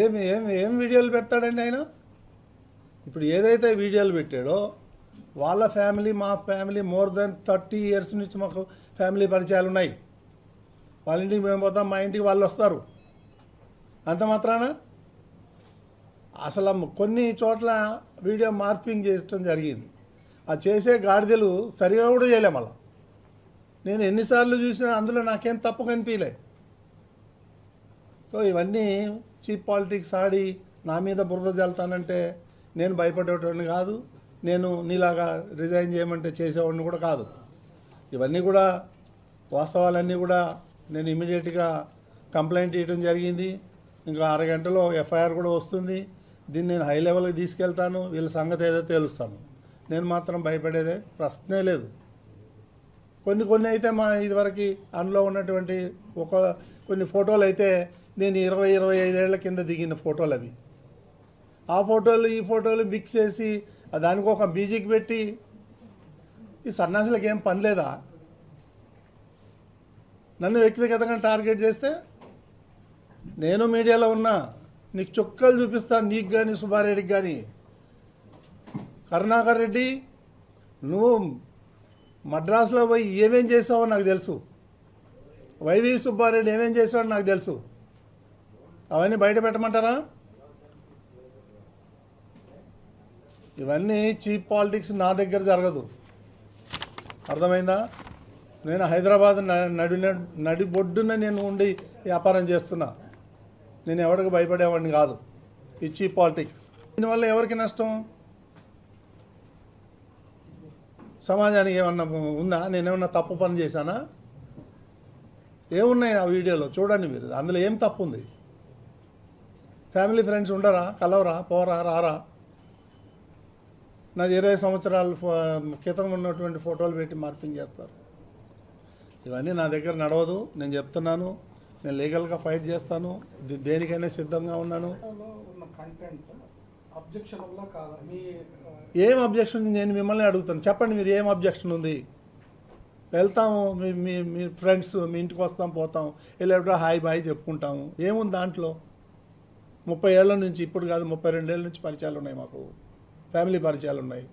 ఏమి ఏమి ఏం వీడియోలు పెడతాడండి ఆయన? ఇప్పుడు ఏదైతే వీడియోలు పెట్టాడో వాళ్ళ ఫ్యామిలీ, మా ఫ్యామిలీ మోర్ దెన్ 30 years నుంచి మాకు ఫ్యామిలీ పరిచయాలు ఉన్నాయి. వాళ్ళ ఇంటికి మేము పోతాం, మా ఇంటికి వాళ్ళు వస్తారు. అంత మాత్రాన అసలు కొన్ని చోట్ల వీడియో మార్పింగ్ చేయడం జరిగింది. ఆ చేసే గాడిదలు సరిగా కూడా చేయలే. మళ్ళా నేను ఎన్నిసార్లు చూసినా అందులో నాకేం తప్పు కనిపించలే. సో ఇవన్నీ చీప్ పాలిటిక్స్ ఆడి నా మీద బురద జల్తానంటే నేను భయపడేటోడిని కాదు. నేను నీలాగా రిజైన్ చేయమంటే చేసేవాడిని కూడా కాదు. ఇవన్నీ కూడా వాస్తవాలన్నీ కూడా నేను ఇమీడియట్గా కంప్లైంట్ ఇవ్వడం జరిగింది. ఇంకా 6 గంటలో ఎఫ్ఐఆర్ కూడా వస్తుంది. దీన్ని నేను హై లెవెల్కి తీసుకెళ్తాను. వీళ్ళ సంగతి ఏదో తేలుస్తాను. నేను మాత్రం భయపడేదే ప్రశ్నే లేదు. కొన్ని అయితే మా ఇదివరకు అందులో ఉన్నటువంటి కొన్ని ఫోటోలు అయితే నేను 20-25 ఏళ్ల కింద దిగిన ఫోటోలు అవి. ఆ ఫోటోలు ఈ ఫోటోలు మిక్స్ చేసి దానికి ఒక మ్యూజిక్ పెట్టి ఈ సన్యాసులకు ఏం పని లేదా? నన్ను వ్యక్తిగతంగా టార్గెట్ చేస్తే నేను మీడియాలో ఉన్నా, నీకు చుక్కలు చూపిస్తాను. నీకు కానీ సుబ్బారెడ్డికి కానీ. కరుణాకర్ రెడ్డి, నువ్వు మద్రాసులో పోయి ఏమేం చేసావో నాకు తెలుసు. వైవి సుబ్బారెడ్డి ఏమేం చేసావో నాకు తెలుసు. అవన్నీ బయట పెట్టమంటారా? ఇవన్నీ చీప్ పాలిటిక్స్ నా దగ్గర జరగదు. అర్థమైందా? నేను హైదరాబాద్ నడిబొడ్డున నేను ఉండి వ్యాపారం చేస్తున్నా. నేను ఎవరికి భయపడేవాడిని కాదు. ఈ చీప్ పాలిటిక్స్ దీనివల్ల ఎవరికి నష్టం? సమాజానికి ఏమన్నా ఉందా? నేనేమన్నా తప్పు పని చేశానా? ఏమున్నాయి ఆ వీడియోలో చూడండి మీరు. అందులో ఏం తప్పు ఉంది? ఫ్యామిలీ ఫ్రెండ్స్ ఉండరా? కలవరా? పోరా? రారా? నాది 20 సంవత్సరాల క్రితం ఉన్నటువంటి ఫోటోలు పెట్టి మార్పింగ్ చేస్తారు. ఇవన్నీ నా దగ్గర నడవదు. నేను చెప్తున్నాను, నేను లీగల్గా ఫైట్ చేస్తాను. దేనికైనా సిద్ధంగా ఉన్నాను. ఏం అబ్జెక్షన్? నేను మిమ్మల్ని అడుగుతాను, చెప్పండి మీరు ఏం అబ్జెక్షన్ ఉంది? వెళ్తాము, మీ ఫ్రెండ్స్ మీ ఇంటికి వస్తాం, పోతాం, వెళ్ళేటప్పుడు హాయ్ బాయ్ చెప్పుకుంటాము. ఏముంది దాంట్లో? 30 ఏళ్ల నుంచి, ఇప్పుడు కాదు 32 ఏళ్ళ నుంచి పరిచయాలు ఉన్నాయి మాకు. ఫ్యామిలీ పరిచయాలు ఉన్నాయి.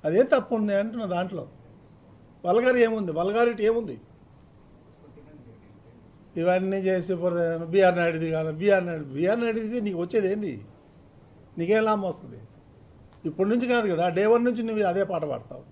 అదే తప్పు ఉంది అంటున్నా. దాంట్లో వల్గారి ఏముంది? వల్గారిటీ ఏముంది? ఇవన్నీ చేసి బీఆర్ నాయుడుది కాదు. బీఆర్ నాయుడుది నీకు వచ్చేది ఏంది? నీకేం లాభం వస్తుంది? ఇప్పటి నుంచి కాదు కదా, డే 1 నుంచి నువ్వు అదే పాట పాడతావు.